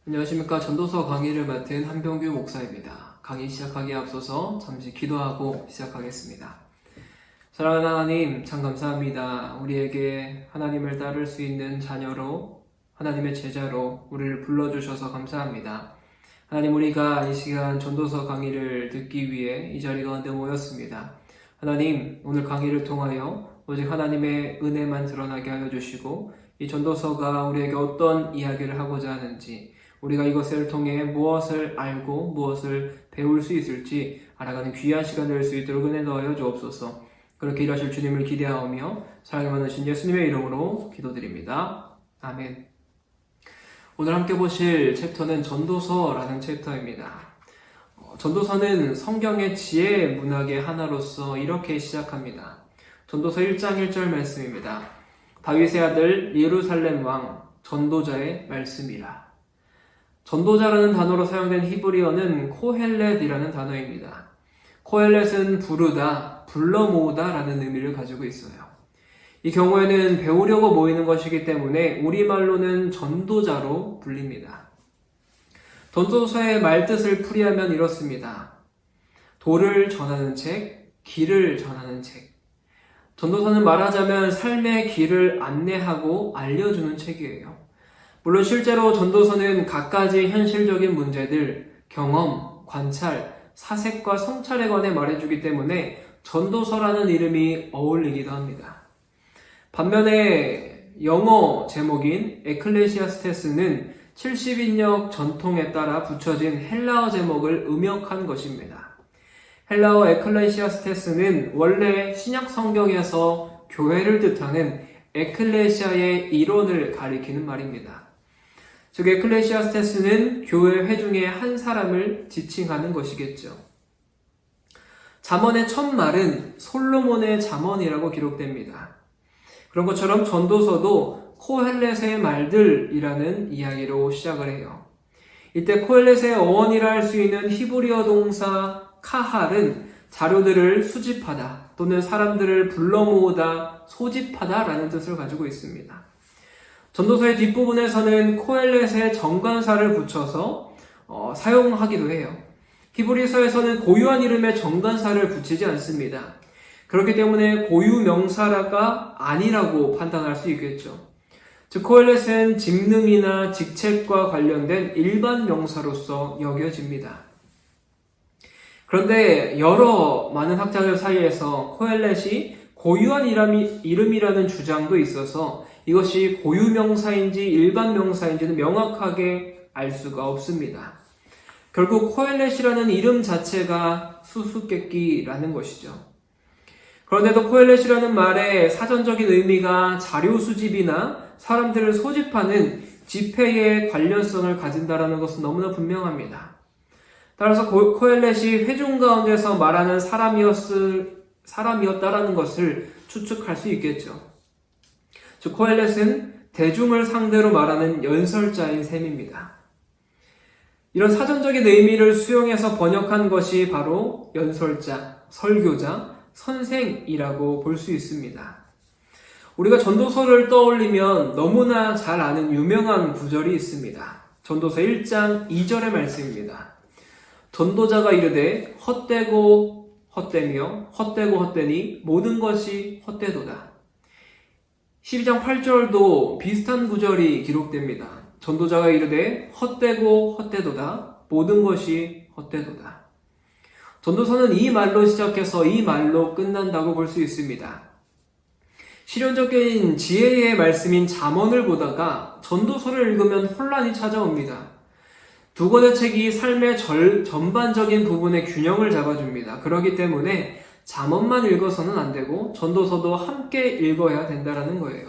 안녕하십니까. 전도서 강의를 맡은 한병규 목사입니다. 강의 시작하기에 앞서서 잠시 기도하고 시작하겠습니다. 사랑하는 하나님, 참 감사합니다. 우리에게 하나님을 따를 수 있는 자녀로, 하나님의 제자로 우리를 불러주셔서 감사합니다. 하나님, 우리가 이 시간 전도서 강의를 듣기 위해 이 자리 가운데 모였습니다. 하나님, 오늘 강의를 통하여 오직 하나님의 은혜만 드러나게 하여 주시고, 이 전도서가 우리에게 어떤 이야기를 하고자 하는지, 우리가 이것을 통해 무엇을 알고 무엇을 배울 수 있을지 알아가는 귀한 시간 될 수 있도록 은혜 넣어여 주옵소서. 그렇게 일하실 주님을 기대하오며 사랑이 많으신 예수님의 이름으로 기도드립니다. 아멘. 오늘 함께 보실 챕터는 전도서라는 챕터입니다. 전도서는 성경의 지혜 문학의 하나로서 이렇게 시작합니다. 전도서 1장 1절 말씀입니다. 다윗의 아들 예루살렘 왕 전도자의 말씀이라. 전도자라는 단어로 사용된 히브리어는 코헬렛이라는 단어입니다. 코헬렛은 부르다, 불러 모으다 라는 의미를 가지고 있어요. 이 경우에는 배우려고 모이는 것이기 때문에 우리말로는 전도자로 불립니다. 전도서의 말뜻을 풀이하면 이렇습니다. 도를 전하는 책, 길을 전하는 책. 전도서는 말하자면 삶의 길을 안내하고 알려주는 책이에요. 물론 실제로 전도서는 갖가지 현실적인 문제들, 경험, 관찰, 사색과 성찰에 관해 말해주기 때문에 전도서라는 이름이 어울리기도 합니다. 반면에 영어 제목인 에클레시아스테스는 70인역 전통에 따라 붙여진 헬라어 제목을 음역한 것입니다. 헬라어 에클레시아스테스는 원래 신약 성경에서 교회를 뜻하는 에클레시아의 일원을 가리키는 말입니다. 즉 에클레시아스테스는 교회 회중의 한 사람을 지칭하는 것이겠죠. 잠언의 첫 말은 솔로몬의 잠언이라고 기록됩니다. 그런 것처럼 전도서도 코헬렛의 말들이라는 이야기로 시작을 해요. 이때 코헬렛의 어원이라 할 수 있는 히브리어 동사 카할은 자료들을 수집하다 또는 사람들을 불러 모으다, 소집하다 라는 뜻을 가지고 있습니다. 전도서의 뒷부분에서는 코헬렛의 정관사를 붙여서 사용하기도 해요. 히브리서에서는 고유한 이름의 정관사를 붙이지 않습니다. 그렇기 때문에 고유 명사가 아니라고 판단할 수 있겠죠. 즉 코헬렛은 직능이나 직책과 관련된 일반 명사로서 여겨집니다. 그런데 여러 많은 학자들 사이에서 코헬렛이 고유한 이름이라는 주장도 있어서 이것이 고유 명사인지 일반 명사인지는 명확하게 알 수가 없습니다. 결국 코헬렛이라는 이름 자체가 수수께끼라는 것이죠. 그런데도 코헬렛이라는 말의 사전적인 의미가 자료 수집이나 사람들을 소집하는 집회의 관련성을 가진다는 것은 너무나 분명합니다. 따라서 코헬렛이 회중 가운데서 말하는 사람이었다라는 것을 추측할 수 있겠죠. 즉 코헬렛은 대중을 상대로 말하는 연설자인 셈입니다. 이런 사전적인 의미를 수용해서 번역한 것이 바로 연설자, 설교자, 선생이라고 볼 수 있습니다. 우리가 전도서를 떠올리면 너무나 잘 아는 유명한 구절이 있습니다. 전도서 1장 2절의 말씀입니다. 전도자가 이르되 헛되고 헛되며 헛되고 헛되니 모든 것이 헛되도다. 12장 8절도 비슷한 구절이 기록됩니다. 전도자가 이르되 헛되고 헛되도다. 모든 것이 헛되도다. 전도서는 이 말로 시작해서 이 말로 끝난다고 볼 수 있습니다. 실용적인 지혜의 말씀인 잠언을 보다가 전도서를 읽으면 혼란이 찾아옵니다. 두 권의 책이 삶의 전반적인 부분의 균형을 잡아줍니다. 그렇기 때문에 잠언만 읽어서는 안 되고 전도서도 함께 읽어야 된다는 거예요.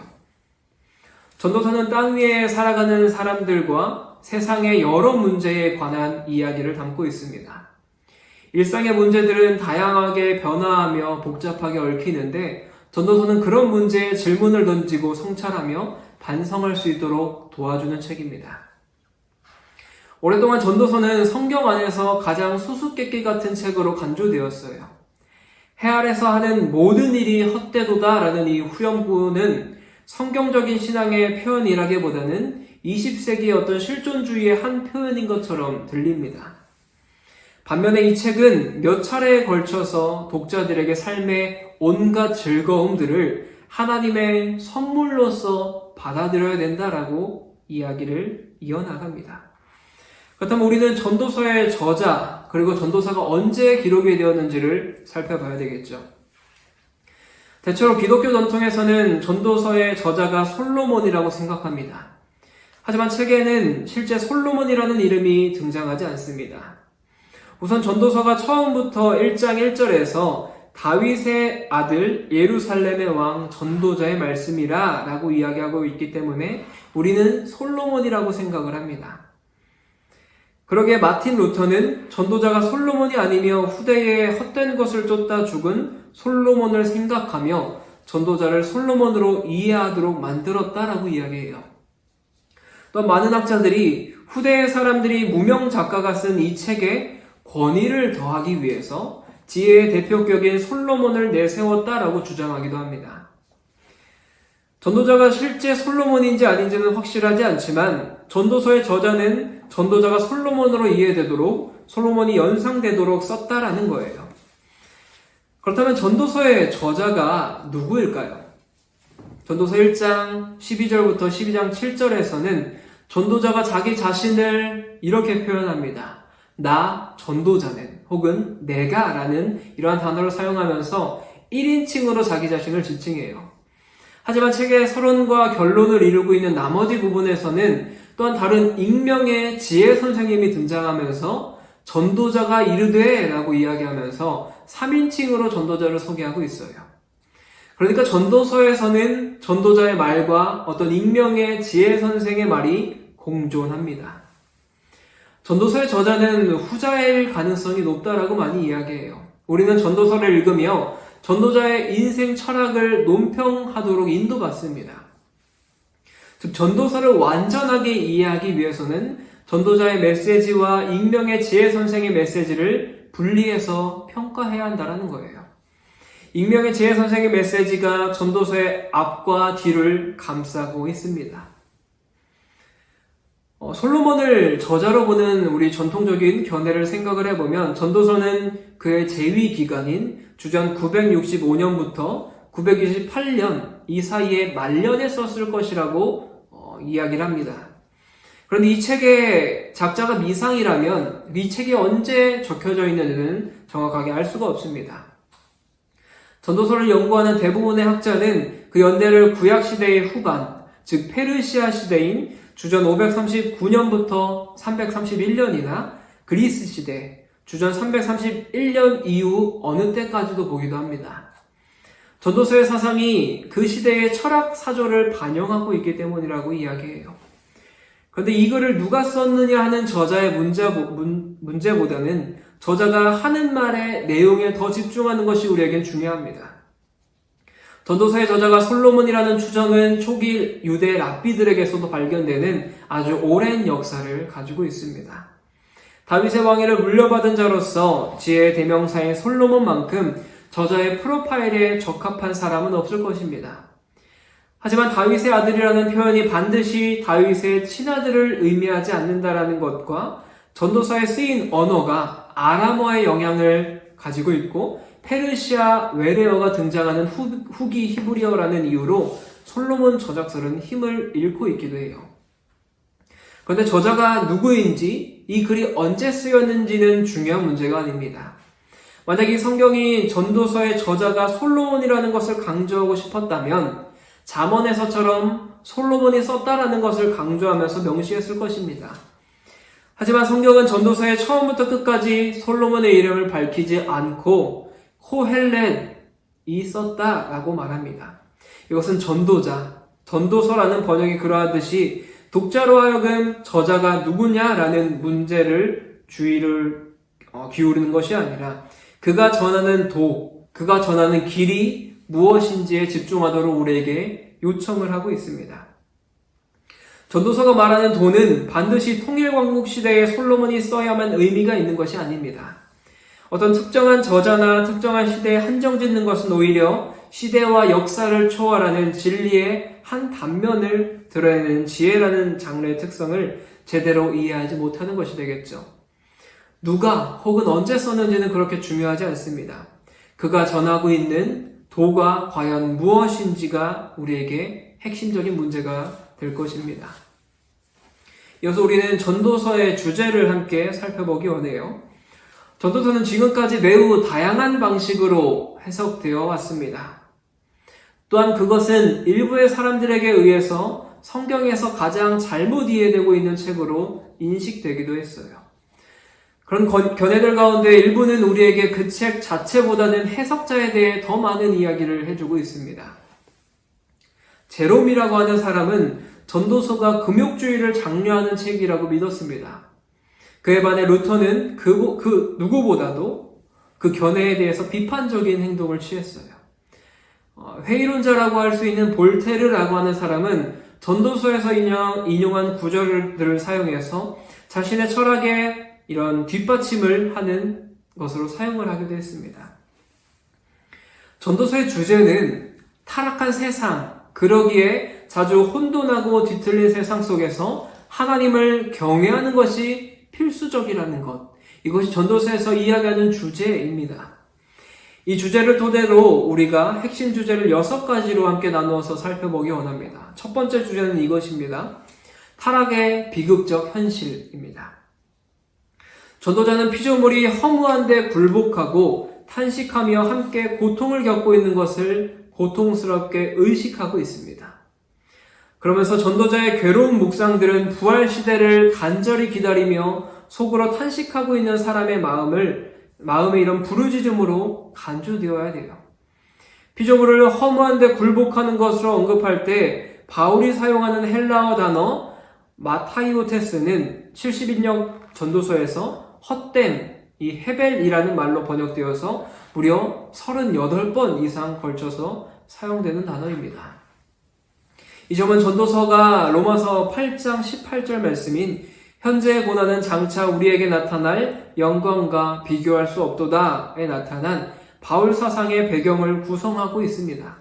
전도서는 땅 위에 살아가는 사람들과 세상의 여러 문제에 관한 이야기를 담고 있습니다. 일상의 문제들은 다양하게 변화하며 복잡하게 얽히는데 전도서는 그런 문제에 질문을 던지고 성찰하며 반성할 수 있도록 도와주는 책입니다. 오랫동안 전도서는 성경 안에서 가장 수수께끼 같은 책으로 간주되었어요. 해 아래서 하는 모든 일이 헛되도다 라는 이 후렴구는 성경적인 신앙의 표현이라기보다는 20세기의 어떤 실존주의의 한 표현인 것처럼 들립니다. 반면에 이 책은 몇 차례에 걸쳐서 독자들에게 삶의 온갖 즐거움들을 하나님의 선물로서 받아들여야 된다라고 이야기를 이어나갑니다. 그렇다면 우리는 전도서의 저자, 그리고 전도서가 언제 기록이 되었는지를 살펴봐야 되겠죠. 대체로 기독교 전통에서는 전도서의 저자가 솔로몬이라고 생각합니다. 하지만 책에는 실제 솔로몬이라는 이름이 등장하지 않습니다. 우선 전도서가 처음부터 1장 1절에서 다윗의 아들 예루살렘의 왕 전도자의 말씀이라 라고 이야기하고 있기 때문에 우리는 솔로몬이라고 생각을 합니다. 그러기에 마틴 루터는 전도자가 솔로몬이 아니며 후대에 헛된 것을 쫓다 죽은 솔로몬을 생각하며 전도자를 솔로몬으로 이해하도록 만들었다라고 이야기해요. 또 많은 학자들이 후대의 사람들이 무명 작가가 쓴 이 책에 권위를 더하기 위해서 지혜의 대표격인 솔로몬을 내세웠다라고 주장하기도 합니다. 전도자가 실제 솔로몬인지 아닌지는 확실하지 않지만 전도서의 저자는 전도자가 솔로몬으로 이해되도록 솔로몬이 연상되도록 썼다라는 거예요. 그렇다면 전도서의 저자가 누구일까요? 전도서 1장 12절부터 12장 7절에서는 전도자가 자기 자신을 이렇게 표현합니다. 나 전도자는 혹은 내가 라는 이러한 단어를 사용하면서 1인칭으로 자기 자신을 지칭해요. 하지만 책의 서론과 결론을 이루고 있는 나머지 부분에서는 또한 다른 익명의 지혜 선생님이 등장하면서 전도자가 이르되 라고 이야기하면서 3인칭으로 전도자를 소개하고 있어요. 그러니까 전도서에서는 전도자의 말과 어떤 익명의 지혜 선생의 말이 공존합니다. 전도서의 저자는 후자일 가능성이 높다라고 많이 이야기해요. 우리는 전도서를 읽으며 전도자의 인생 철학을 논평하도록 인도받습니다. 즉 전도서를 완전하게 이해하기 위해서는 전도자의 메시지와 익명의 지혜 선생의 메시지를 분리해서 평가해야 한다는 거예요. 익명의 지혜 선생의 메시지가 전도서의 앞과 뒤를 감싸고 있습니다. 솔로몬을 저자로 보는 우리 전통적인 견해를 생각을 해보면 전도서는 그의 재위 기간인 주전 965년부터 928년 이 사이에 말년에 썼을 것이라고 이야기를 합니다. 그런데 이 책의 작자가 미상이라면 이 책이 언제 적혀져 있는지는 정확하게 알 수가 없습니다. 전도서를 연구하는 대부분의 학자는 그 연대를 구약시대의 후반, 즉 페르시아 시대인 주전 539년부터 331년이나 그리스 시대, 주전 331년 이후 어느 때까지도 보기도 합니다. 전도서의 사상이 그 시대의 철학 사조를 반영하고 있기 때문이라고 이야기해요. 그런데 이 글을 누가 썼느냐 하는 저자의 문제보다는 저자가 하는 말의 내용에 더 집중하는 것이 우리에겐 중요합니다. 전도서의 저자가 솔로몬이라는 추정은 초기 유대 랍비들에게서도 발견되는 아주 오랜 역사를 가지고 있습니다. 다윗의 왕위를 물려받은 자로서 지혜의 대명사인 솔로몬만큼 저자의 프로파일에 적합한 사람은 없을 것입니다. 하지만 다윗의 아들이라는 표현이 반드시 다윗의 친아들을 의미하지 않는다라는 것과 전도서에 쓰인 언어가 아람어의 영향을 가지고 있고 페르시아 외래어가 등장하는 후기 히브리어라는 이유로 솔로몬 저작설은 힘을 잃고 있기도 해요. 그런데 저자가 누구인지 이 글이 언제 쓰였는지는 중요한 문제가 아닙니다. 만약 이 성경이 전도서의 저자가 솔로몬이라는 것을 강조하고 싶었다면 잠언에서처럼 솔로몬이 썼다라는 것을 강조하면서 명시했을 것입니다. 하지만 성경은 전도서의 처음부터 끝까지 솔로몬의 이름을 밝히지 않고 코헬렛이 썼다라고 말합니다. 이것은 전도서라는 번역이 그러하듯이 독자로 하여금 저자가 누구냐라는 문제를 주의를 기울이는 것이 아니라 그가 전하는 그가 전하는 길이 무엇인지에 집중하도록 우리에게 요청을 하고 있습니다. 전도서가 말하는 도는 반드시 통일왕국 시대에 솔로몬이 써야만 의미가 있는 것이 아닙니다. 어떤 특정한 저자나 특정한 시대에 한정짓는 것은 오히려 시대와 역사를 초월하는 진리의 한 단면을 드러내는 지혜라는 장르의 특성을 제대로 이해하지 못하는 것이 되겠죠. 누가 혹은 언제 썼는지는 그렇게 중요하지 않습니다. 그가 전하고 있는 도가 과연 무엇인지가 우리에게 핵심적인 문제가 될 것입니다. 이어서 우리는 전도서의 주제를 함께 살펴보기 원해요. 전도서는 지금까지 매우 다양한 방식으로 해석되어 왔습니다. 또한 그것은 일부의 사람들에게 의해서 성경에서 가장 잘못 이해되고 있는 책으로 인식되기도 했어요. 그런 견해들 가운데 일부는 우리에게 그 책 자체보다는 해석자에 대해 더 많은 이야기를 해주고 있습니다. 제롬이라고 하는 사람은 전도서가 금욕주의를 장려하는 책이라고 믿었습니다. 그에 반해 루터는 그 누구보다도 그 견해에 대해서 비판적인 행동을 취했어요. 회의론자라고 할 수 있는 볼테르라고 하는 사람은 전도서에서 인용한 구절들을 사용해서 자신의 철학에 이런 뒷받침을 하는 것으로 사용을 하기도 했습니다. 전도서의 주제는 타락한 세상, 그러기에 자주 혼돈하고 뒤틀린 세상 속에서 하나님을 경외하는 것이 필수적이라는 것, 이것이 전도서에서 이야기하는 주제입니다. 이 주제를 토대로 우리가 핵심 주제를 6가지로 함께 나누어서 살펴보기 원합니다. 첫 번째 주제는 이것입니다. 타락의 비극적 현실입니다. 전도자는 피조물이 허무한데 굴복하고 탄식하며 함께 고통을 겪고 있는 것을 고통스럽게 의식하고 있습니다. 그러면서 전도자의 괴로운 묵상들은 부활 시대를 간절히 기다리며 속으로 탄식하고 있는 사람의 마음의 이런 부르짖음으로 간주되어야 돼요. 피조물을 허무한데 굴복하는 것으로 언급할 때 바울이 사용하는 헬라어 단어 마타이오테스는 70인역 전도서에서 헛됨, 이 헤벨이라는 말로 번역되어서 무려 38번 이상 걸쳐서 사용되는 단어입니다. 이 점은 전도서가 로마서 8장 18절 말씀인 현재의 고난은 장차 우리에게 나타날 영광과 비교할 수 없도다에 나타난 바울 사상의 배경을 구성하고 있습니다.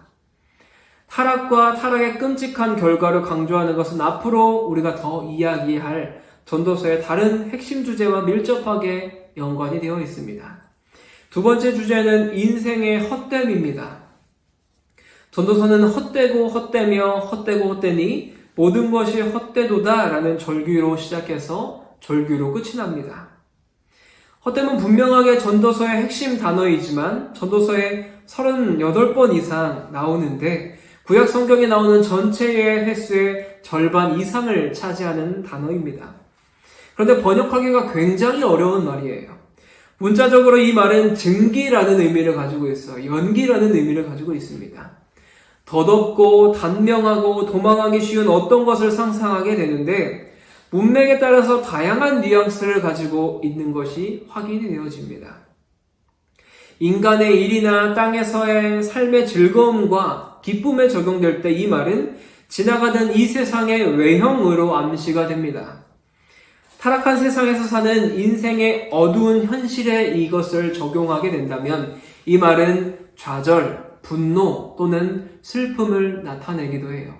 타락과 타락의 끔찍한 결과를 강조하는 것은 앞으로 우리가 더 이야기할 전도서의 다른 핵심 주제와 밀접하게 연관이 되어 있습니다. 두 번째 주제는 인생의 헛됨입니다. 전도서는 헛되고 헛되며 헛되고 헛되니 모든 것이 헛되도다 라는 절규로 시작해서 절규로 끝이 납니다. 헛됨은 분명하게 전도서의 핵심 단어이지만 전도서에 38번 이상 나오는데 구약 성경에 나오는 전체의 횟수의 절반 이상을 차지하는 단어입니다. 그런데 번역하기가 굉장히 어려운 말이에요. 문자적으로 이 말은 증기라는 의미를 가지고 있어요. 연기라는 의미를 가지고 있습니다. 덧없고 단명하고 도망하기 쉬운 어떤 것을 상상하게 되는데 문맥에 따라서 다양한 뉘앙스를 가지고 있는 것이 확인이 되어집니다. 인간의 일이나 땅에서의 삶의 즐거움과 기쁨에 적용될 때 이 말은 지나가는 이 세상의 외형으로 암시가 됩니다. 타락한 세상에서 사는 인생의 어두운 현실에 이것을 적용하게 된다면 이 말은 좌절, 분노 또는 슬픔을 나타내기도 해요.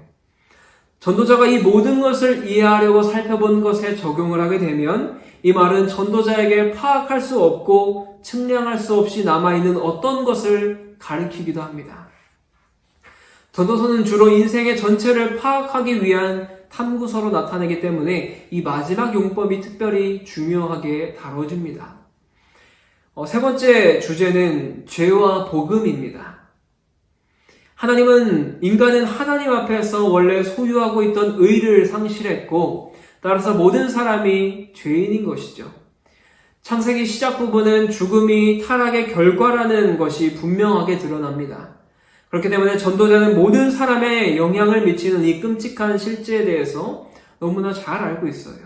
전도자가 이 모든 것을 이해하려고 살펴본 것에 적용을 하게 되면 이 말은 전도자에게 파악할 수 없고 측량할 수 없이 남아있는 어떤 것을 가리키기도 합니다. 전도서는 주로 인생의 전체를 파악하기 위한 탐구서로 나타내기 때문에 이 마지막 용법이 특별히 중요하게 다뤄집니다. 세 번째 주제는 죄와 복음입니다. 인간은 하나님 앞에서 원래 소유하고 있던 의를 상실했고 따라서 모든 사람이 죄인인 것이죠. 창세기 시작 부분은 죽음이 타락의 결과라는 것이 분명하게 드러납니다. 그렇기 때문에 전도자는 모든 사람에 영향을 미치는 이 끔찍한 실제에 대해서 너무나 잘 알고 있어요.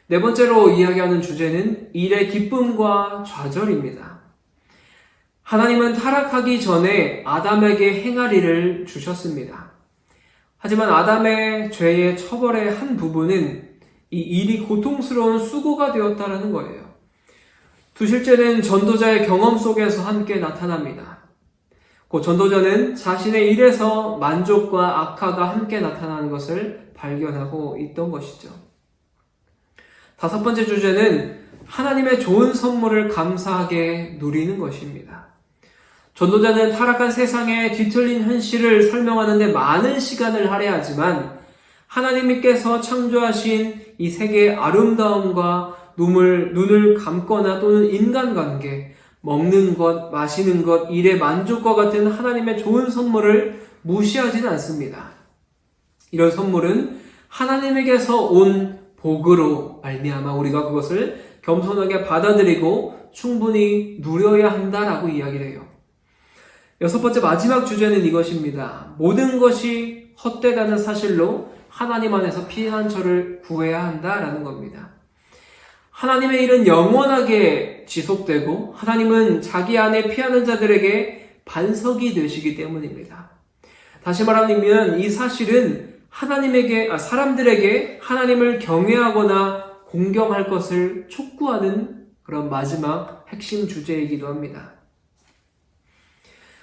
네 번째로 이야기하는 주제는 일의 기쁨과 좌절입니다. 하나님은 타락하기 전에 아담에게 행하리를 주셨습니다. 하지만 아담의 죄의 처벌의 한 부분은 이 일이 고통스러운 수고가 되었다는 거예요. 두 실제는 전도자의 경험 속에서 함께 나타납니다. 그 전도자는 자신의 일에서 만족과 악화가 함께 나타나는 것을 발견하고 있던 것이죠. 다섯 번째 주제는 하나님의 좋은 선물을 감사하게 누리는 것입니다. 전도자는 타락한 세상의 뒤틀린 현실을 설명하는 데 많은 시간을 할애하지만 하나님께서 창조하신 이 세계의 아름다움과 눈을 감거나 또는 인간관계, 먹는 것, 마시는 것, 일의 만족과 같은 하나님의 좋은 선물을 무시하지는 않습니다. 이런 선물은 하나님에게서 온 복으로 말미암아 우리가 그것을 겸손하게 받아들이고 충분히 누려야 한다라고 이야기를 해요. 여섯 번째 마지막 주제는 이것입니다. 모든 것이 헛되다는 사실로 하나님 안에서 피난처를 구해야 한다라는 겁니다. 하나님의 일은 영원하게 지속되고 하나님은 자기 안에 피하는 자들에게 반석이 되시기 때문입니다. 다시 말하면 이 사실은 사람들에게 하나님을 경외하거나 공경할 것을 촉구하는 그런 마지막 핵심 주제이기도 합니다.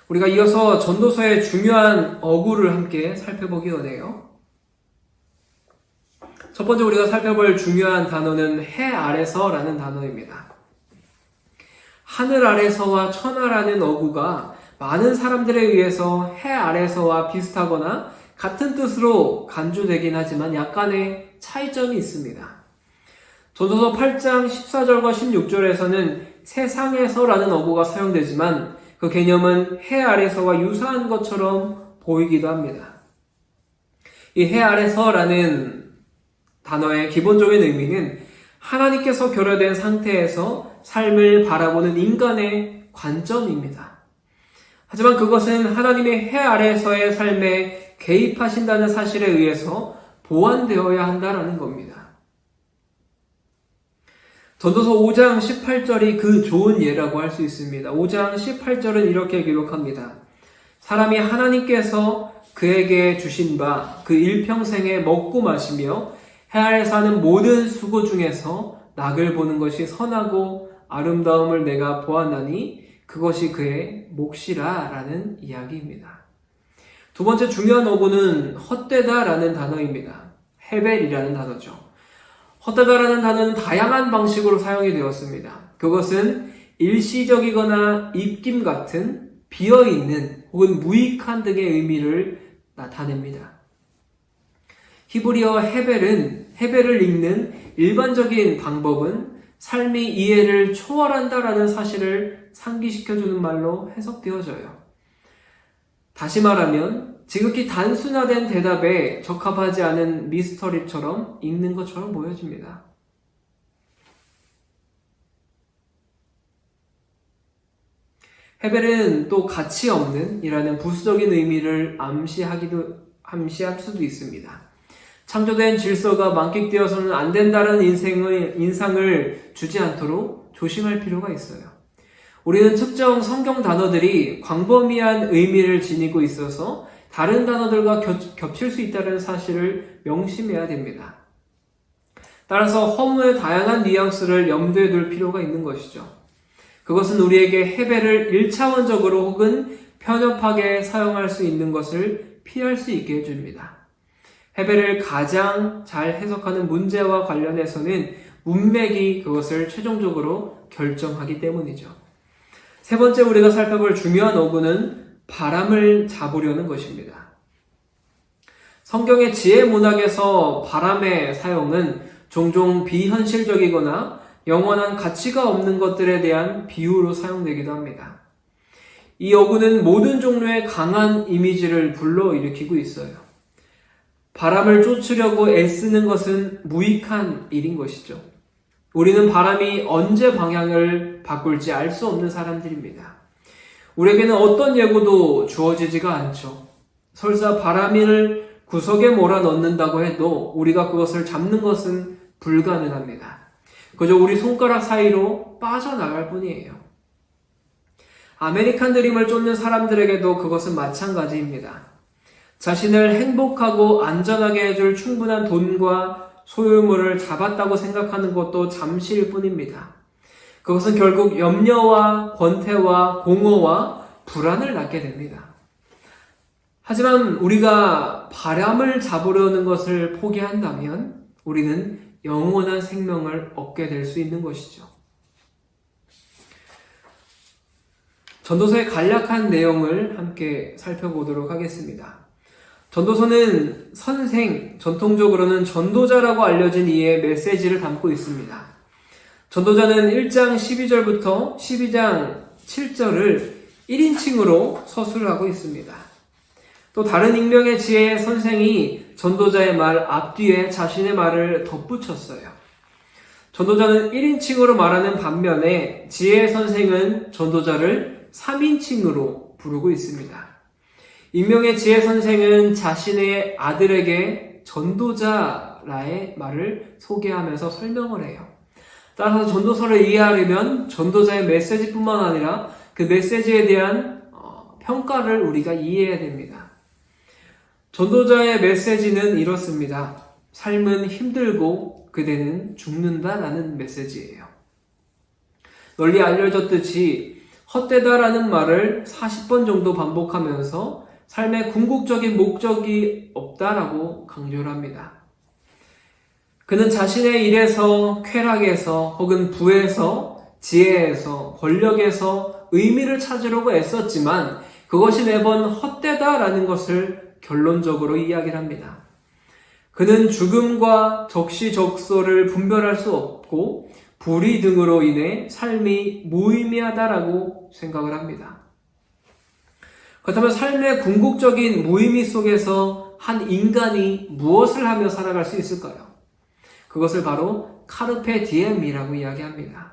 우리가 이어서 전도서의 중요한 어구를 함께 살펴보기 원해요. 첫 번째 우리가 살펴볼 중요한 단어는 해 아래서라는 단어입니다. 하늘 아래서와 천하라는 어구가 많은 사람들에 의해서 해 아래서와 비슷하거나 같은 뜻으로 간주되긴 하지만 약간의 차이점이 있습니다. 전도서 8장 14절과 16절에서는 세상에서라는 어구가 사용되지만 그 개념은 해 아래서와 유사한 것처럼 보이기도 합니다. 이 해 아래서라는 단어의 기본적인 의미는 하나님께서 결여된 상태에서 삶을 바라보는 인간의 관점입니다. 하지만 그것은 하나님의 해 아래서의 삶에 개입하신다는 사실에 의해서 보완되어야 한다는 겁니다. 전도서 5장 18절이 그 좋은 예라고 할 수 있습니다. 5장 18절은 이렇게 기록합니다. 사람이 하나님께서 그에게 주신 바 그 일평생에 먹고 마시며 해 아래서 하는 모든 수고 중에서 낙을 보는 것이 선하고 아름다움을 내가 보았나니 그것이 그의 몫이라 라는 이야기입니다. 두 번째 중요한 어구는 헛되다 라는 단어입니다. 헤벨이라는 단어죠. 헛되다라는 단어는 다양한 방식으로 사용이 되었습니다. 그것은 일시적이거나 입김 같은 비어있는 혹은 무익한 등의 의미를 나타냅니다. 히브리어 헤벨을 읽는 일반적인 방법은 삶이 이해를 초월한다라는 사실을 상기시켜주는 말로 해석되어져요. 다시 말하면 지극히 단순화된 대답에 적합하지 않은 미스터리처럼 읽는 것처럼 보여집니다. 헤벨은 또 가치 없는 이라는 부수적인 의미를 암시할 수도 있습니다. 창조된 질서가 만끽되어서는 안 된다는 인상을 주지 않도록 조심할 필요가 있어요. 우리는 특정 성경 단어들이 광범위한 의미를 지니고 있어서 다른 단어들과 겹칠 수 있다는 사실을 명심해야 됩니다. 따라서 허무의 다양한 뉘앙스를 염두에 둘 필요가 있는 것이죠. 그것은 우리에게 헤벨을 1차원적으로 혹은 편협하게 사용할 수 있는 것을 피할 수 있게 해줍니다. 헤벨을 가장 잘 해석하는 문제와 관련해서는 문맥이 그것을 최종적으로 결정하기 때문이죠. 세 번째 우리가 살펴볼 중요한 어구는 바람을 잡으려는 것입니다. 성경의 지혜 문학에서 바람의 사용은 종종 비현실적이거나 영원한 가치가 없는 것들에 대한 비유로 사용되기도 합니다. 이 어구는 모든 종류의 강한 이미지를 불러일으키고 있어요. 바람을 쫓으려고 애쓰는 것은 무익한 일인 것이죠. 우리는 바람이 언제 방향을 바꿀지 알 수 없는 사람들입니다. 우리에게는 어떤 예고도 주어지지가 않죠. 설사 바람을 구석에 몰아넣는다고 해도 우리가 그것을 잡는 것은 불가능합니다. 그저 우리 손가락 사이로 빠져나갈 뿐이에요. 아메리칸 드림을 쫓는 사람들에게도 그것은 마찬가지입니다. 자신을 행복하고 안전하게 해줄 충분한 돈과 소유물을 잡았다고 생각하는 것도 잠시일 뿐입니다. 그것은 결국 염려와 권태와 공허와 불안을 낳게 됩니다. 하지만 우리가 바람을 잡으려는 것을 포기한다면 우리는 영원한 생명을 얻게 될 수 있는 것이죠. 전도서의 간략한 내용을 함께 살펴보도록 하겠습니다. 전도서는 선생, 전통적으로는 전도자라고 알려진 이의 메시지를 담고 있습니다. 전도자는 1장 12절부터 12장 7절을 1인칭으로 서술하고 있습니다. 또 다른 익명의 지혜의 선생이 전도자의 말 앞뒤에 자신의 말을 덧붙였어요. 전도자는 1인칭으로 말하는 반면에 지혜의 선생은 전도자를 3인칭으로 부르고 있습니다. 익명의 지혜 선생은 자신의 아들에게 전도자라의 말을 소개하면서 설명을 해요. 따라서 전도서를 이해하려면 전도자의 메시지뿐만 아니라 그 메시지에 대한 평가를 우리가 이해해야 됩니다. 전도자의 메시지는 이렇습니다. 삶은 힘들고 그대는 죽는다라는 메시지예요. 널리 알려졌듯이 헛되다라는 말을 40번 정도 반복하면서 삶의 궁극적인 목적이 없다라고 강조를 합니다. 그는 자신의 일에서, 쾌락에서, 혹은 부에서, 지혜에서, 권력에서 의미를 찾으려고 애썼지만 그것이 매번 헛되다라는 것을 결론적으로 이야기를 합니다. 그는 죽음과 적시적소를 분별할 수 없고 불의 등으로 인해 삶이 무의미하다라고 생각을 합니다. 그렇다면 삶의 궁극적인 무의미 속에서 한 인간이 무엇을 하며 살아갈 수 있을까요? 그것을 바로 카르페 디엠이라고 이야기합니다.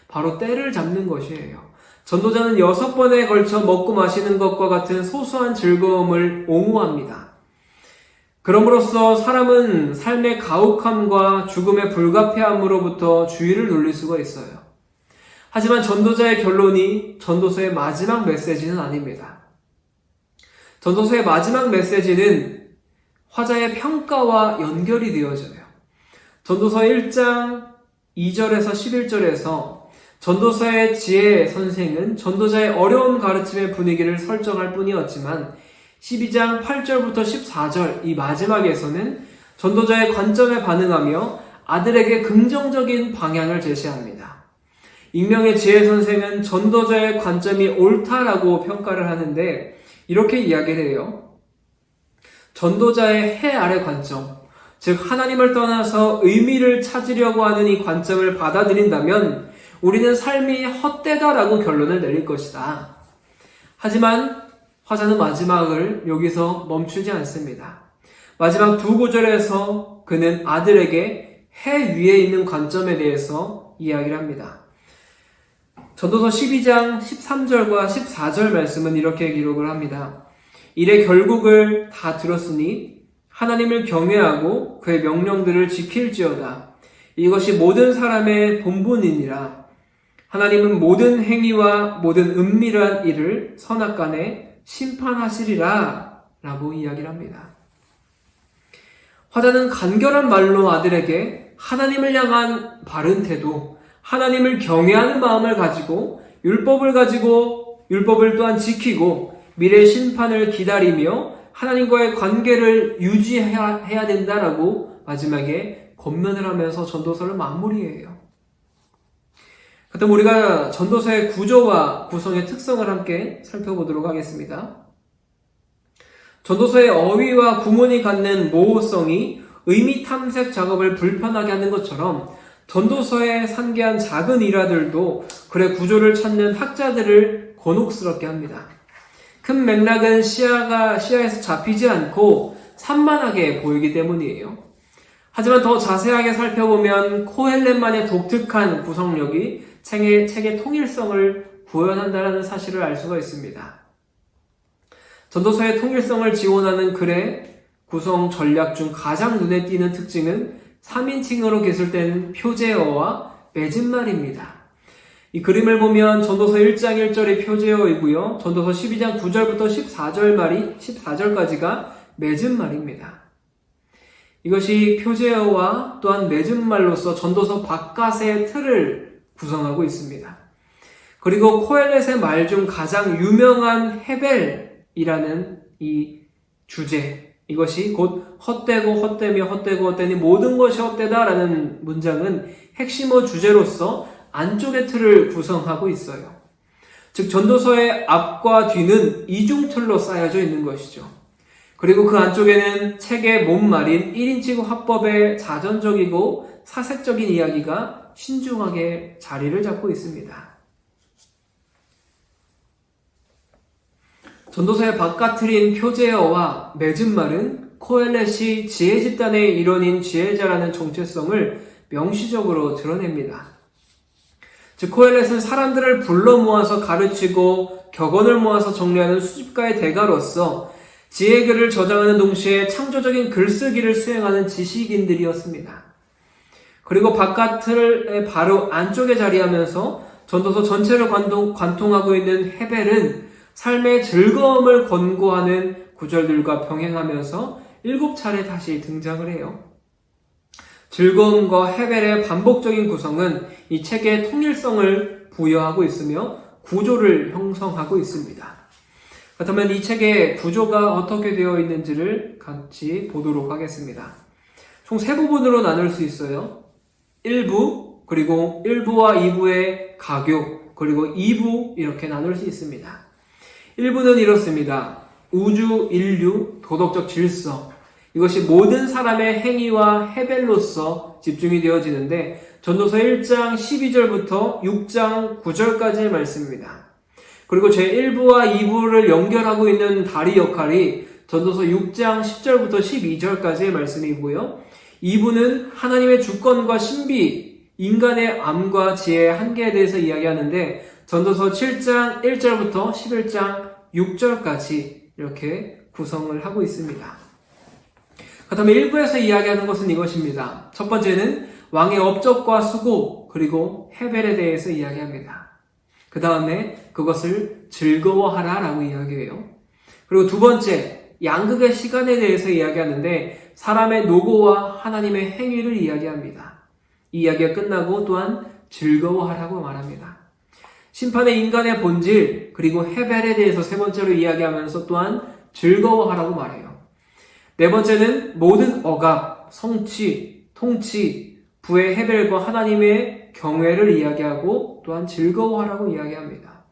바로 때를 잡는 것이에요. 전도자는 6번에 걸쳐 먹고 마시는 것과 같은 소소한 즐거움을 옹호합니다. 그럼으로써 사람은 삶의 가혹함과 죽음의 불가피함으로부터 주의를 돌릴 수가 있어요. 하지만 전도자의 결론이 전도서의 마지막 메시지는 아닙니다. 전도서의 마지막 메시지는 화자의 평가와 연결이 되어져요. 전도서 1장 2절에서 11절에서 전도서의 지혜 선생은 전도자의 어려운 가르침의 분위기를 설정할 뿐이었지만 12장 8절부터 14절 이 마지막에서는 전도자의 관점에 반응하며 아들에게 긍정적인 방향을 제시합니다. 익명의 지혜 선생은 전도자의 관점이 옳다라고 평가를 하는데 이렇게 이야기를 해요. 전도자의 해 아래 관점, 즉 하나님을 떠나서 의미를 찾으려고 하는 이 관점을 받아들인다면 우리는 삶이 헛되다라고 결론을 내릴 것이다. 하지만 화자는 마지막을 여기서 멈추지 않습니다. 마지막 두 구절에서 그는 아들에게 해 위에 있는 관점에 대해서 이야기를 합니다. 전도서 12장 13절과 14절 말씀은 이렇게 기록을 합니다. 이래 결국을 다 들었으니 하나님을 경외하고 그의 명령들을 지킬지어다. 이것이 모든 사람의 본분이니라. 하나님은 모든 행위와 모든 은밀한 일을 선악간에 심판하시리라 라고 이야기를 합니다. 화자는 간결한 말로 아들에게 하나님을 향한 바른 태도, 하나님을 경외하는 마음을 가지고 율법을 또한 지키고 미래 심판을 기다리며 하나님과의 관계를 유지해야 된다라고 마지막에 권면을 하면서 전도서를 마무리해요. 그렇다면 우리가 전도서의 구조와 구성의 특성을 함께 살펴보도록 하겠습니다. 전도서의 어휘와 구문이 갖는 모호성이 의미 탐색 작업을 불편하게 하는 것처럼 전도서의 상기한 작은 일화들도 글의 구조를 찾는 학자들을 곤혹스럽게 합니다. 큰 맥락은 시야에서 잡히지 않고 산만하게 보이기 때문이에요. 하지만 더 자세하게 살펴보면 코헬렛만의 독특한 구성력이 책의 통일성을 구현한다는 사실을 알 수가 있습니다. 전도서의 통일성을 지원하는 글의 구성 전략 중 가장 눈에 띄는 특징은 3인칭으로 기술된 표제어와 맺은말입니다. 이 그림을 보면 전도서 1장 1절이 표제어이고요. 전도서 12장 9절부터 14절까지가 맺은말입니다. 이것이 표제어와 또한 맺은말로서 전도서 바깥의 틀을 구성하고 있습니다. 그리고 코엘렛의 말 중 가장 유명한 헤벨이라는 이 주제, 이것이 곧 헛되고 헛되며 헛되고 헛되니 모든 것이 헛되다라는 문장은 핵심어 주제로서 안쪽의 틀을 구성하고 있어요. 즉 전도서의 앞과 뒤는 이중틀로 쌓여져 있는 것이죠. 그리고 그 안쪽에는 책의 본말인 1인칭 화법의 자전적이고 사색적인 이야기가 신중하게 자리를 잡고 있습니다. 전도서의 바깥틀인 표제어와 맺은 말은 코엘렛이 지혜 집단의 일원인 지혜자라는 정체성을 명시적으로 드러냅니다. 즉 코엘렛은 사람들을 불러 모아서 가르치고 격언을 모아서 정리하는 수집가의 대가로서 지혜글을 저장하는 동시에 창조적인 글쓰기를 수행하는 지식인들이었습니다. 그리고 바깥틀의 바로 안쪽에 자리하면서 전도서 전체를 관통하고 있는 헤벨은 삶의 즐거움을 권고하는 구절들과 병행하면서 7차례 다시 등장을 해요. 즐거움과 헤벨의 반복적인 구성은 이 책의 통일성을 부여하고 있으며 구조를 형성하고 있습니다. 그렇다면 이 책의 구조가 어떻게 되어 있는지를 같이 보도록 하겠습니다. 총 3부분으로 나눌 수 있어요. 1부, 그리고 1부와 2부의 가교, 그리고 2부 이렇게 나눌 수 있습니다. 1부는 이렇습니다. 우주, 인류, 도덕적 질서, 이것이 모든 사람의 행위와 헤벨로서 집중이 되어지는데 전도서 1장 12절부터 6장 9절까지의 말씀입니다. 그리고 제1부와 2부를 연결하고 있는 다리 역할이 전도서 6장 10절부터 12절까지의 말씀이고요. 2부는 하나님의 주권과 신비, 인간의 암과 지혜의 한계에 대해서 이야기하는데 전도서 7장 1절부터 11장 6절까지 이렇게 구성을 하고 있습니다. 그렇다면 1부에서 이야기하는 것은 이것입니다. 첫 번째는 왕의 업적과 수고, 그리고 헤벨에 대해서 이야기합니다. 그 다음에 그것을 즐거워하라 라고 이야기해요. 그리고 두 번째, 양극의 시간에 대해서 이야기하는데 사람의 노고와 하나님의 행위를 이야기합니다. 이 이야기가 끝나고 또한 즐거워하라고 말합니다. 심판의 인간의 본질, 그리고 헤벨에 대해서 세 번째로 이야기하면서 또한 즐거워하라고 말해요. 네 번째는 모든 억압, 성취, 통치, 부의 헤벨과 하나님의 경외를 이야기하고 또한 즐거워하라고 이야기합니다.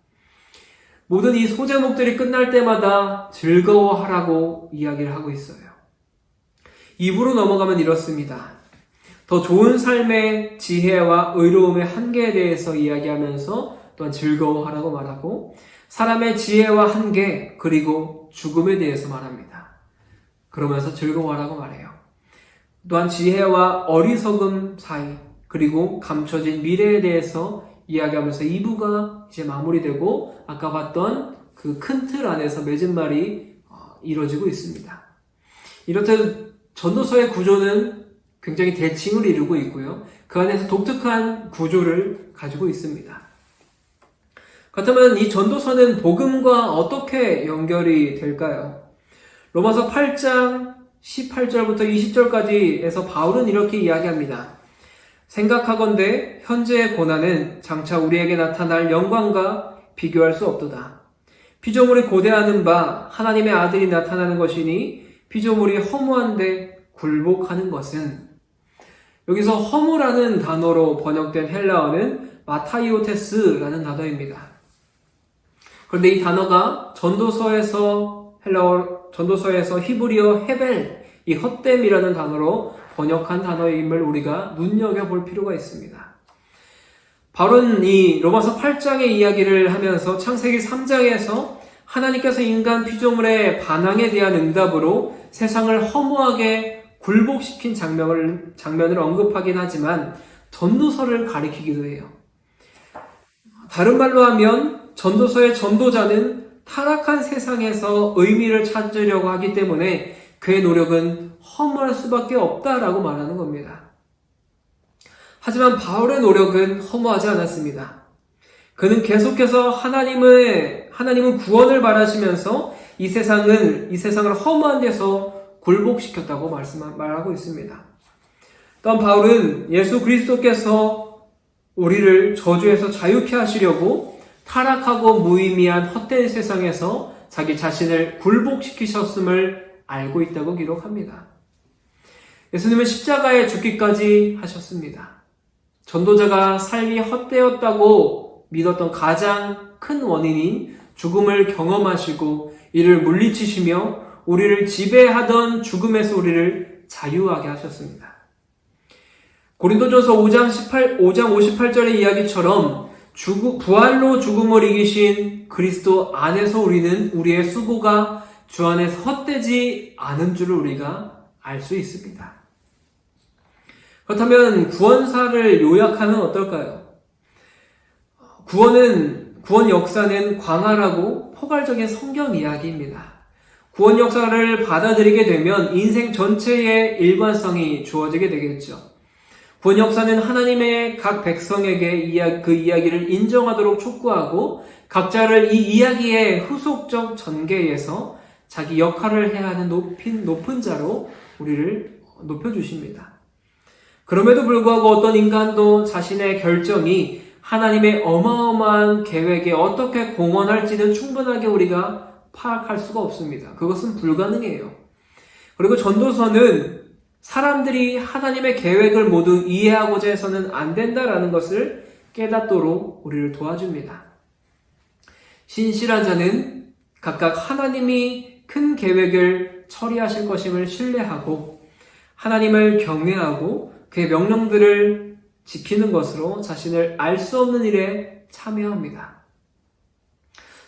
모든 이 소제목들이 끝날 때마다 즐거워하라고 이야기를 하고 있어요. 2부로 넘어가면 이렇습니다. 더 좋은 삶의 지혜와 의로움의 한계에 대해서 이야기하면서 또한 즐거워하라고 말하고 사람의 지혜와 한계 그리고 죽음에 대해서 말합니다. 그러면서 즐거워하라고 말해요. 또한 지혜와 어리석음 사이 그리고 감춰진 미래에 대해서 이야기하면서 2부가 이제 마무리되고 아까 봤던 그 큰 틀 안에서 맺은 말이 이루어지고 있습니다. 이렇듯 전도서의 구조는 굉장히 대칭을 이루고 있고요. 그 안에서 독특한 구조를 가지고 있습니다. 그렇다면 이 전도서는 복음과 어떻게 연결이 될까요? 로마서 8장 18절부터 20절까지에서 바울은 이렇게 이야기합니다. 생각하건대 현재의 고난은 장차 우리에게 나타날 영광과 비교할 수 없도다. 피조물이 고대하는 바 하나님의 아들이 나타나는 것이니 피조물이 허무한데 굴복하는 것은 여기서 허무라는 단어로 번역된 헬라어는 마타이오테스라는 단어입니다. 그런데 이 단어가 전도서에서 히브리어 헤벨, 이 헛됨이라는 단어로 번역한 단어임을 우리가 눈여겨볼 필요가 있습니다. 바울은 이 로마서 8장의 이야기를 하면서 창세기 3장에서 하나님께서 인간 피조물의 반항에 대한 응답으로 세상을 허무하게 굴복시킨 장면을 언급하긴 하지만 전도서를 가리키기도 해요. 다른 말로 하면 전도서의 전도자는 타락한 세상에서 의미를 찾으려고 하기 때문에 그의 노력은 허무할 수밖에 없다라고 말하는 겁니다. 하지만 바울의 노력은 허무하지 않았습니다. 그는 계속해서 하나님은 구원을 바라시면서 이 세상을 허무한 데서 굴복시켰다고 말하고 있습니다. 또한 바울은 예수 그리스도께서 우리를 저주에서 자유케 하시려고 타락하고 무의미한 헛된 세상에서 자기 자신을 굴복시키셨음을 알고 있다고 기록합니다. 예수님은 십자가에 죽기까지 하셨습니다. 전도자가 삶이 헛되었다고 믿었던 가장 큰 원인인 죽음을 경험하시고 이를 물리치시며 우리를 지배하던 죽음에서 우리를 자유하게 하셨습니다. 고린도전서 5장 58절의 이야기처럼 부활로 죽음을 이기신 그리스도 안에서 우리는 우리의 수고가 주 안에서 헛되지 않은 줄을 우리가 알 수 있습니다. 그렇다면 구원사를 요약하면 어떨까요? 구원 역사는 광활하고 포괄적인 성경 이야기입니다. 구원 역사를 받아들이게 되면 인생 전체의 일관성이 주어지게 되겠죠. 구원 역사는 하나님의 각 백성에게 그 이야기를 인정하도록 촉구하고 각자를 이 이야기의 후속적 전개에서 자기 역할을 해야 하는 높은 자로 우리를 높여주십니다. 그럼에도 불구하고 어떤 인간도 자신의 결정이 하나님의 어마어마한 계획에 어떻게 공헌할지는 충분하게 우리가 파악할 수가 없습니다. 그것은 불가능해요. 그리고 전도서는 사람들이 하나님의 계획을 모두 이해하고자 해서는 안 된다라는 것을 깨닫도록 우리를 도와줍니다. 신실한 자는 각각 하나님이 큰 계획을 처리하실 것임을 신뢰하고 하나님을 경외하고 그의 명령들을 지키는 것으로 자신을 알 수 없는 일에 참여합니다.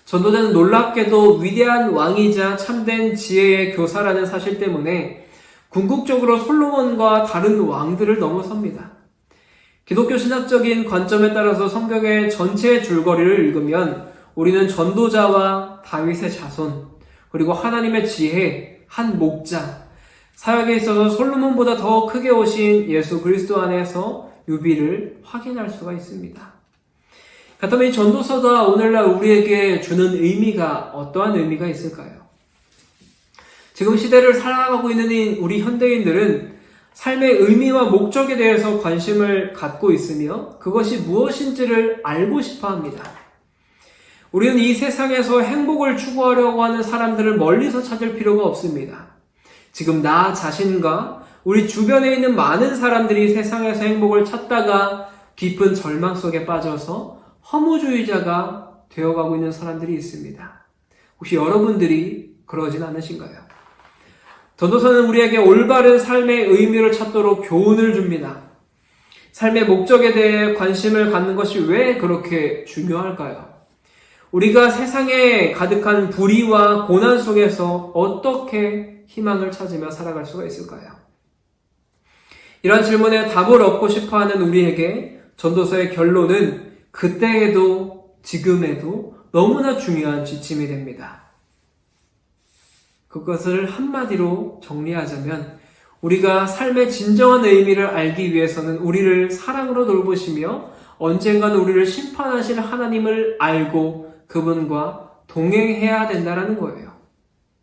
전도자는 놀랍게도 위대한 왕이자 참된 지혜의 교사라는 사실 때문에 궁극적으로 솔로몬과 다른 왕들을 넘어섭니다. 기독교 신학적인 관점에 따라서 성경의 전체 줄거리를 읽으면 우리는 전도자와 다윗의 자손, 그리고 하나님의 지혜, 한 목자, 사역에 있어서 솔로몬보다 더 크게 오신 예수 그리스도 안에서 유비를 확인할 수가 있습니다. 그렇다면 이 전도서가 오늘날 우리에게 주는 의미가 어떠한 의미가 있을까요? 지금 시대를 살아가고 있는 우리 현대인들은 삶의 의미와 목적에 대해서 관심을 갖고 있으며 그것이 무엇인지를 알고 싶어 합니다. 우리는 이 세상에서 행복을 추구하려고 하는 사람들을 멀리서 찾을 필요가 없습니다. 지금 나 자신과 우리 주변에 있는 많은 사람들이 세상에서 행복을 찾다가 깊은 절망 속에 빠져서 허무주의자가 되어가고 있는 사람들이 있습니다. 혹시 여러분들이 그러진 않으신가요? 전도서는 우리에게 올바른 삶의 의미를 찾도록 교훈을 줍니다. 삶의 목적에 대해 관심을 갖는 것이 왜 그렇게 중요할까요? 우리가 세상에 가득한 불의와 고난 속에서 어떻게 희망을 찾으며 살아갈 수가 있을까요? 이런 질문에 답을 얻고 싶어하는 우리에게 전도서의 결론은 그때에도 지금에도 너무나 중요한 지침이 됩니다. 그것을 한마디로 정리하자면 우리가 삶의 진정한 의미를 알기 위해서는 우리를 사랑으로 돌보시며 언젠가는 우리를 심판하실 하나님을 알고 그분과 동행해야 된다는 거예요.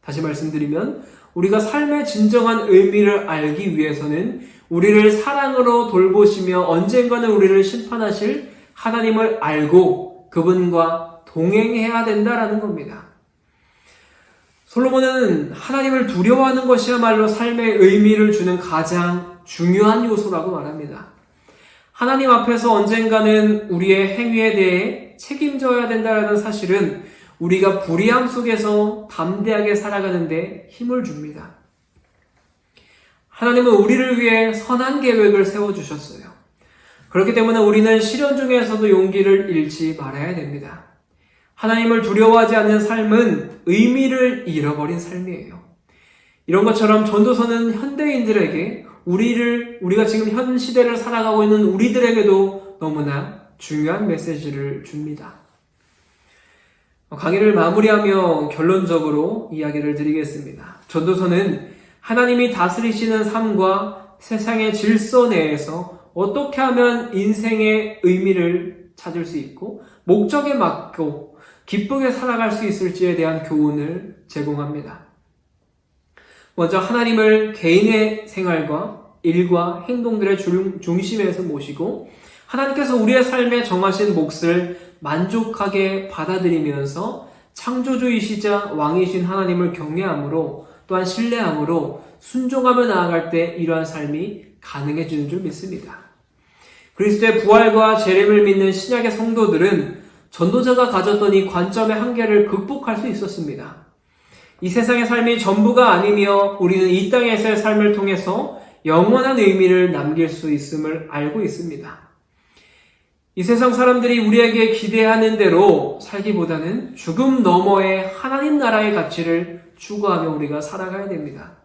다시 말씀드리면 우리가 삶의 진정한 의미를 알기 위해서는 우리를 사랑으로 돌보시며 언젠가는 우리를 심판하실 하나님을 알고 그분과 동행해야 된다는 겁니다. 솔로몬은 하나님을 두려워하는 것이야말로 삶의 의미를 주는 가장 중요한 요소라고 말합니다. 하나님 앞에서 언젠가는 우리의 행위에 대해 책임져야 된다는 사실은 우리가 불의함 속에서 담대하게 살아가는데 힘을 줍니다. 하나님은 우리를 위해 선한 계획을 세워주셨어요. 그렇기 때문에 우리는 시련 중에서도 용기를 잃지 말아야 됩니다. 하나님을 두려워하지 않는 삶은 의미를 잃어버린 삶이에요. 이런 것처럼 전도서는 현대인들에게 우리가 지금 현 시대를 살아가고 있는 우리들에게도 너무나 중요한 메시지를 줍니다. 강의를 마무리하며 결론적으로 이야기를 드리겠습니다. 전도서는 하나님이 다스리시는 삶과 세상의 질서 내에서 어떻게 하면 인생의 의미를 찾을 수 있고 목적에 맞고 기쁘게 살아갈 수 있을지에 대한 교훈을 제공합니다. 먼저 하나님을 개인의 생활과 일과 행동들의 중심에서 모시고 하나님께서 우리의 삶에 정하신 몫을 만족하게 받아들이면서 창조주이시자 왕이신 하나님을 경외함으로 또한 신뢰함으로 순종하며 나아갈 때 이러한 삶이 가능해지는 줄 믿습니다. 그리스도의 부활과 재림을 믿는 신약의 성도들은 전도자가 가졌던 이 관점의 한계를 극복할 수 있었습니다. 이 세상의 삶이 전부가 아니며 우리는 이 땅에서의 삶을 통해서 영원한 의미를 남길 수 있음을 알고 있습니다. 이 세상 사람들이 우리에게 기대하는 대로 살기보다는 죽음 너머의 하나님 나라의 가치를 추구하며 우리가 살아가야 됩니다.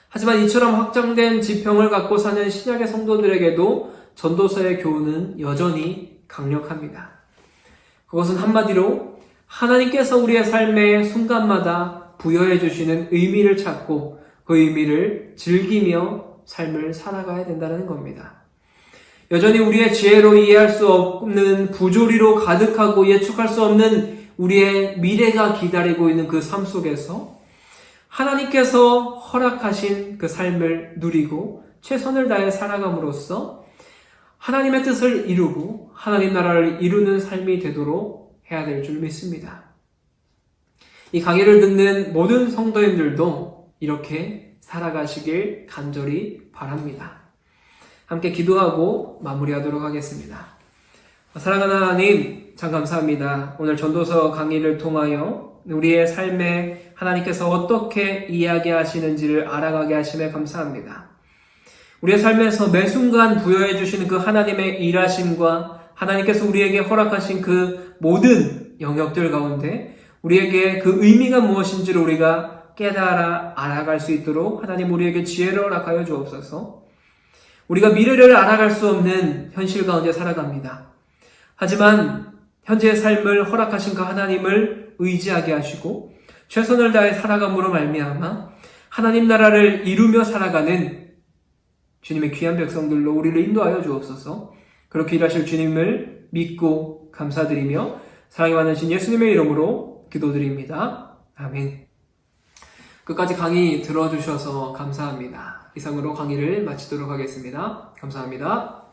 하지만 이처럼 확장된 지평을 갖고 사는 신약의 성도들에게도 전도서의 교훈은 여전히 강력합니다. 그것은 한마디로 하나님께서 우리의 삶의 순간마다 부여해 주시는 의미를 찾고 그 의미를 즐기며 삶을 살아가야 된다는 겁니다. 여전히 우리의 지혜로 이해할 수 없는 부조리로 가득하고 예측할 수 없는 우리의 미래가 기다리고 있는 그 삶 속에서 하나님께서 허락하신 그 삶을 누리고 최선을 다해 살아감으로써 하나님의 뜻을 이루고 하나님 나라를 이루는 삶이 되도록 해야 될 줄 믿습니다. 이 강의를 듣는 모든 성도님들도 이렇게 살아가시길 간절히 바랍니다. 함께 기도하고 마무리하도록 하겠습니다. 사랑하는 하나님, 참 감사합니다. 오늘 전도서 강의를 통하여 우리의 삶에 하나님께서 어떻게 이야기하시는지를 알아가게 하심에 감사합니다. 우리의 삶에서 매 순간 부여해 주시는 그 하나님의 일하심과 하나님께서 우리에게 허락하신 그 모든 영역들 가운데 우리에게 그 의미가 무엇인지를 우리가 깨달아 알아갈 수 있도록 하나님 우리에게 지혜를 허락하여 주옵소서. 우리가 미래를 알아갈 수 없는 현실 가운데 살아갑니다. 하지만 현재의 삶을 허락하신 그 하나님을 의지하게 하시고 최선을 다해 살아감으로 말미암아 하나님 나라를 이루며 살아가는 주님의 귀한 백성들로 우리를 인도하여 주옵소서. 그렇게 일하실 주님을 믿고 감사드리며 사랑이 많으신 예수님의 이름으로 기도드립니다. 아멘. 끝까지 강의 들어주셔서 감사합니다. 이상으로 강의를 마치도록 하겠습니다. 감사합니다.